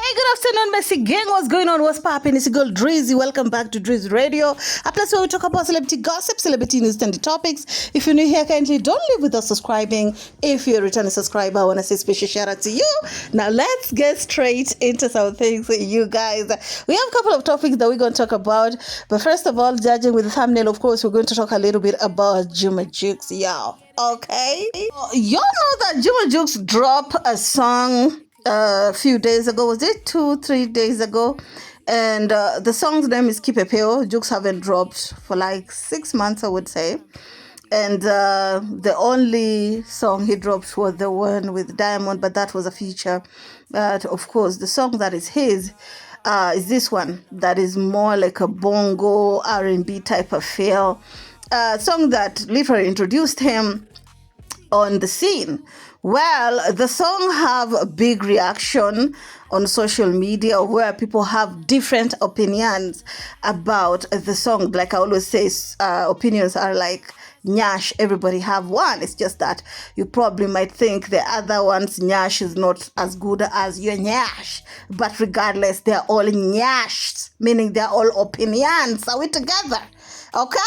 Hey, good afternoon, Messi gang. What's going on? What's popping? It's your girl Drizzy. Welcome back to Drizzy Radio, a place where we talk about celebrity gossip, celebrity news, and the topics. If you're new here, kindly don't leave without subscribing. If you're a returning subscriber, I want to say special shout out to you. Now, let's get straight into some things, you guys. We have a couple of topics that we're going to talk about. But first of all, judging with the thumbnail, of course, we're going to talk a little bit about JUMA JUX, y'all. Okay? Y'all know that JUMA JUX dropped a song a few days ago. Was it 2-3 days ago? And the song's name is Kipepeo. Jukes haven't dropped for like 6 months, I would say. And the only song he dropped was the one with Diamond, but that was a feature. But of course, the song that is his is this one that is more like a bongo R&B type of feel. Song that literally introduced him on the scene. Well, the song have a big reaction on social media where people have different opinions about the song. Like I always say, opinions are like nyash. Everybody have one. It's just that you probably might think the other one's nyash is not as good as your nyash. But regardless, they're all nyashed, meaning they're all opinions. Are we together? Okay?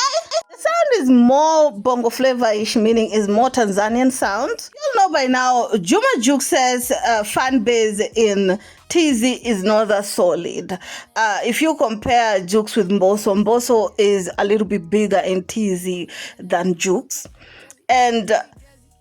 The sound is more bongo flavor-ish, meaning is more Tanzanian sound. You know by now, JUMA JUX's fan base in TZ is not that solid. If you compare Jux with mbosso is a little bit bigger in TZ than Jux. And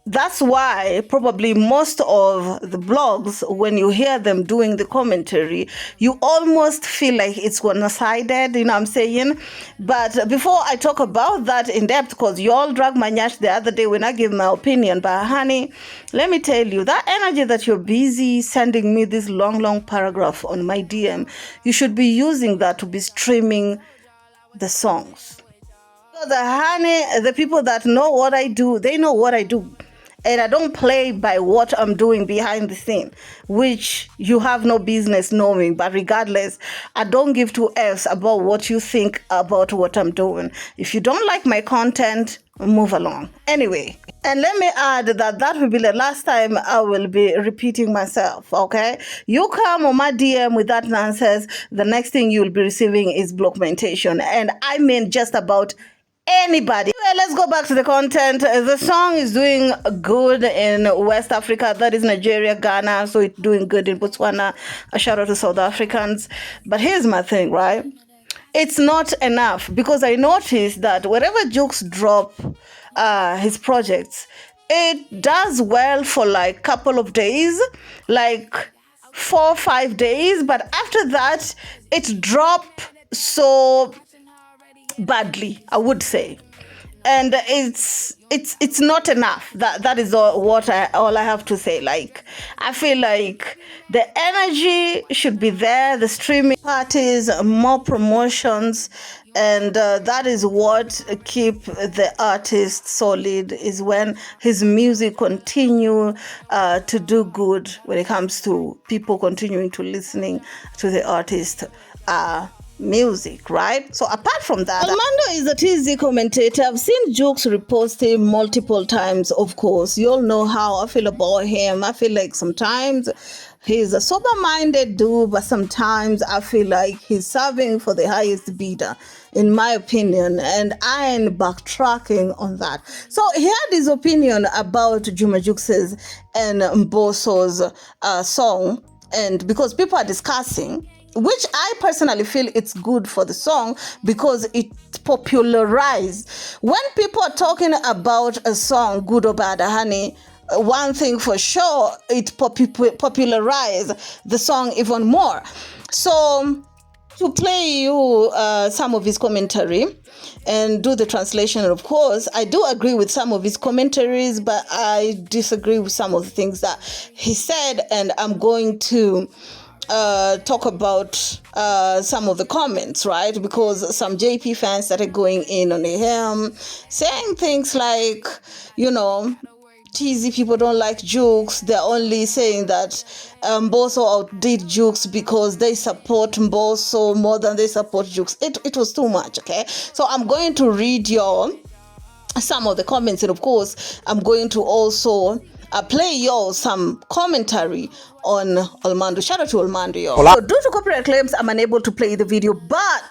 that's why probably most of the blogs, when you hear them doing the commentary, you almost feel like it's one-sided, you know what I'm saying? But before I talk about that in depth, because you all dragged my nyash the other day when I gave my opinion, but honey, let me tell you, that energy that you're busy sending me this long paragraph on my DM, you should be using that to be streaming the songs. So the people that know what I do, they know what I do. And I don't play by what I'm doing behind the scene, which you have no business knowing. But regardless, I don't give two F's about what you think about what I'm doing. If you don't like my content, move along. Anyway, and let me add that will be the last time I will be repeating myself, okay? You come on my DM with that nonsense, the next thing you'll be receiving is blockmentation. And I mean just about anybody. Well, let's go back to the content. The song is doing good in West Africa, that is Nigeria, Ghana, so it's doing good in Botswana. A shout out to South Africans. But here's my thing, right? It's not enough, because I noticed that wherever Jukes drop his projects, it does well for like a couple of days, like 4-5 days, but after that it dropped so badly, I would say, and it's not enough. That is all I have to say. Like, I feel like the energy should be there, the streaming parties, more promotions, and that is what keep the artist solid, is when his music continue to do good, when it comes to people continuing to listening to the artist music, right? So apart from that, Armando is a TZ commentator. I've seen Jukes repost him multiple times, of course. You all know how I feel about him. I feel like sometimes he's a sober-minded dude, but sometimes I feel like he's serving for the highest bidder, in my opinion, and I ain't backtracking on that. So he had his opinion about JUMA JUX's and mbosso's song, and because people are discussing, which I personally feel it's good for the song, because it popularized. When people are talking about a song, good or bad, honey, one thing for sure, it popularized the song even more. So to play you some of his commentary and do the translation, of course, I do agree with some of his commentaries, but I disagree with some of the things that he said, and I'm going to talk about some of the comments, right? Because some JP fans started going in on him, saying things like, you know, TZ people don't like Jukes. They're only saying that mbosso outdid Jukes because they support mbosso more than they support Jukes. It was too much, okay? So I'm going to read some of the comments, and of course, I'm going to also play y'all some commentary on Olmando. Shout out to Olmando, y'all. So due to copyright claims, I'm unable to play the video, but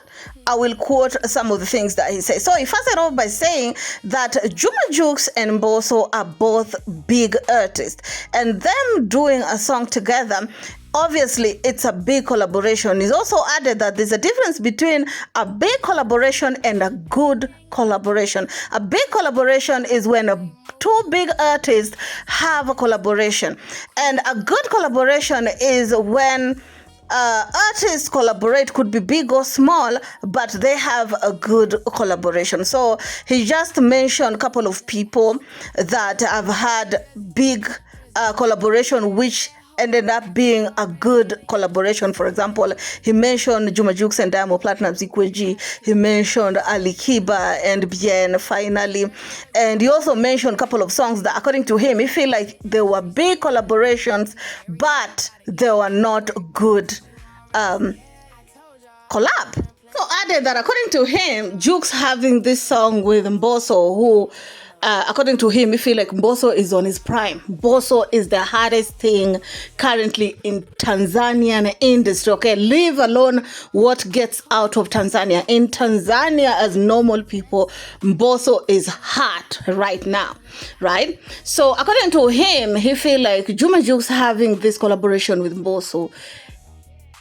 I will quote some of the things that he says. So he started off by saying that JUMA JUX and mbosso are both big artists, and them doing a song together, obviously it's a big collaboration. He's also added that there's a difference between a big collaboration and a good collaboration. A big collaboration is when two big artists have a collaboration, and a good collaboration is when artists collaborate, could be big or small, but they have a good collaboration. So he just mentioned a couple of people that have had big collaboration which ended up being a good collaboration. For example, he mentioned JUMA JUX and Diamond Platnumz Ikweji. He mentioned Ali Kiba and Bien finally. And he also mentioned a couple of songs that, according to him, he feel like they were big collaborations, but they were not good collab. So added that, according to him, Jux having this song with mbosso, who according to him, he feel like mbosso is on his prime. Mbosso is the hardest thing currently in Tanzanian industry. Okay, leave alone what gets out of Tanzania. In Tanzania, as normal people, mbosso is hot right now, right? So according to him, he feel like JUMA JUX having this collaboration with mbosso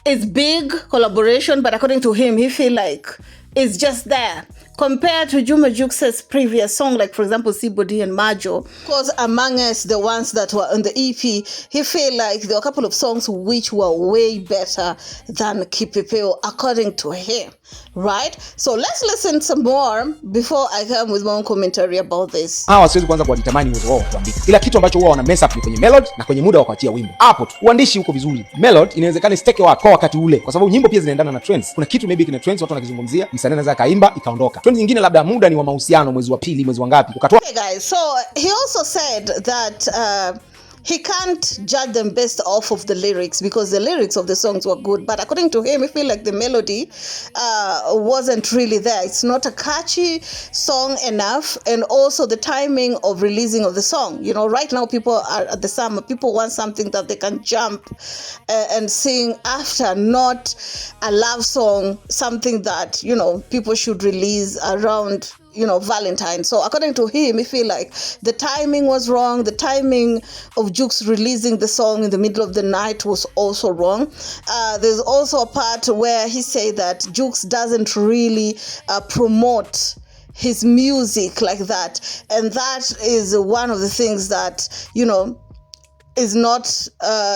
is big collaboration, but according to him, he feel like it's just there. Compared to JUMA JUX's previous song, like for example, Sibodi and Majo, because among us, the ones that were on the EP, he felt like there were a couple of songs which were way better than Kipepeo, according to him, right? So let's listen some more before I come with my own commentary about this. Siwezi kwanza kujitamani uwezo wao kuandika. Ila kitu ambacho wao wana mess up ni kwenye melody na kwenye muda wa kuachia wimbo. Hapo tu uandishi huko vizuri. Melody inawezekana steke wako kwa wakati ule, kwa sababu nyimbo pia zinaendana na trends. Kuna kitu maybe kina trends watu wanakizungumzia, msanii anaweza kaimba ikaondoka. Trends nyingine labda muda ni wa mahusiano, mwezi wa pili, mwezi wa ngapi. Ukatoa. Hey guys, so he also said that he can't judge them based off of the lyrics because the lyrics of the songs were good, but according to him, he feel like the melody wasn't really there. It's not a catchy song enough, and also the timing of releasing of the song. You know, right now people are at the summer, people want something that they can jump and sing after, not a love song, something that, you know, people should release around, you know, Valentine. So according to him, he feel like the timing was wrong. The timing of Jux releasing the song in the middle of the night was also wrong. There's also a part where he say that Jux doesn't really promote his music like that, and that is one of the things that, you know, is not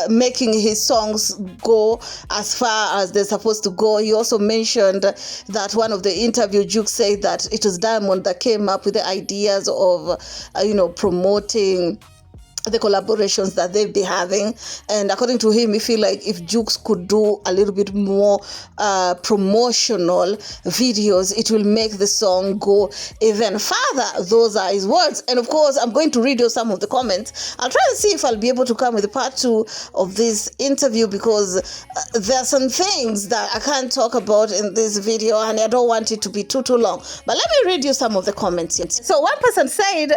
making his songs go as far as they're supposed to go. He also mentioned that one of the interview, Jux said that it was Diamond that came up with the ideas of, you know, promoting the collaborations that they've been having. And according to him, he feel like if Jux could do a little bit more promotional videos, it will make the song go even further. Those are his words. And of course, I'm going to read you some of the comments. I'll try to see if I'll be able to come with a part 2 of this interview, because there are some things that I can't talk about in this video and I don't want it to be too long. But let me read you some of the comments. So one person said,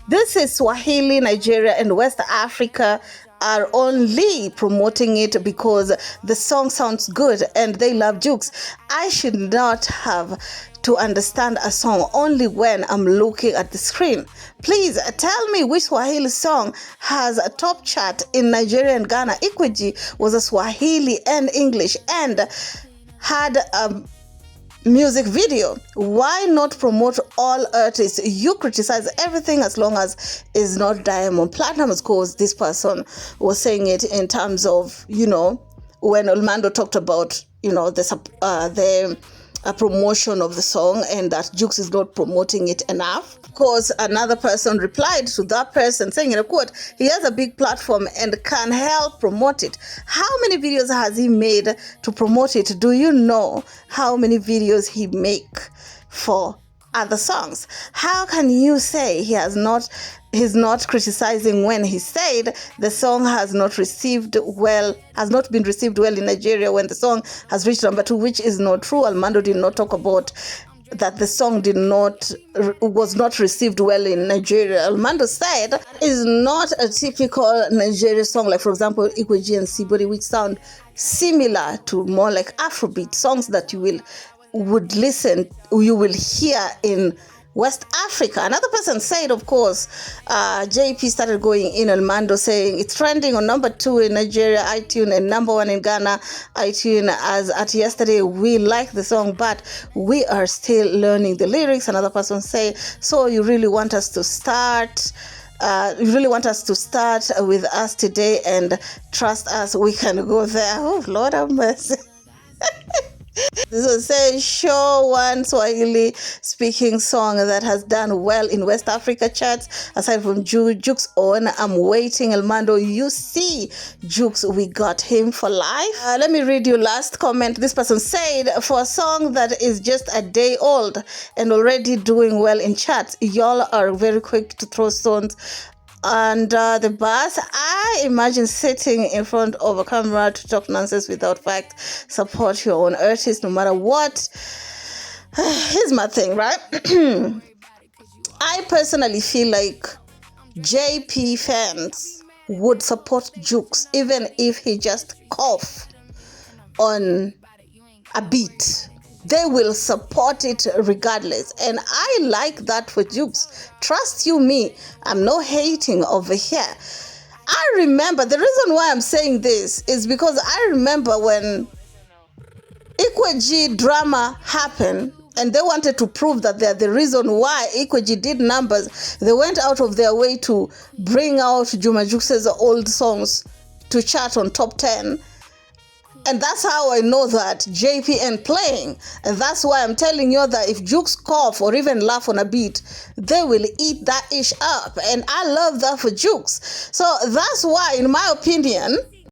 this is Swahili, Nigeria, and West Africa are only promoting it because the song sounds good and they love Jux. I should not have to understand a song only when I'm looking at the screen. Please tell me which Swahili song has a top chart in Nigeria and Ghana. Ikweji was a Swahili and English and had a music video. Why not promote all artists? You criticize everything as long as it's not Diamond Platnumz, because this person was saying it in terms of, you know, when Olmando talked about, you know, the promotion of the song and that Jux is not promoting it enough. Because another person replied to that person saying, in a quote, he has a big platform and can help promote it. How many videos has he made to promote it? Do you know how many videos he make for other songs? How can you say he's not criticizing when he said the song has not been received well in Nigeria when the song has reached number 2, which is not true. Olmando did not talk about that the song was not received well in Nigeria. Almando said is not a typical Nigeria song, like for example Ikweji and Sibori, which sound similar to more like Afrobeat songs that you will hear in West Africa. Another person said, of course, JP started going in on Mando, saying it's trending on number 2 in Nigeria iTunes and number 1 in Ghana iTunes as at yesterday. We like the song, but we are still learning the lyrics. Another person say, so you really want us to start with us today and trust us, we can go there. Oh, Lord have mercy. This is a show one Swahili speaking song that has done well in West Africa charts. Aside from Jux on I'm Waiting, Elmando, you see Jux, we got him for life. Let me read you last comment. This person said, for a song that is just a day old and already doing well in charts, y'all are very quick to throw stones and the bus. I imagine sitting in front of a camera to talk nonsense without fact. Support your own artist no matter what. Here's my thing, right? I personally feel like JP fans would support Jux even if he just cough on a beat. They will support it regardless. And I like that for Jux. Trust you me, I'm not hating over here. I remember, the reason why I'm saying this is because I remember when Ikweji drama happened and they wanted to prove that they're the reason why Ikweji did numbers. They went out of their way to bring out JUMA JUX's old songs to chart on top 10. And that's how I know that JP ain't playing. And that's why I'm telling you that if Jux cough or even laugh on a beat, they will eat that ish up. And I love that for Jux. So that's why, in my opinion,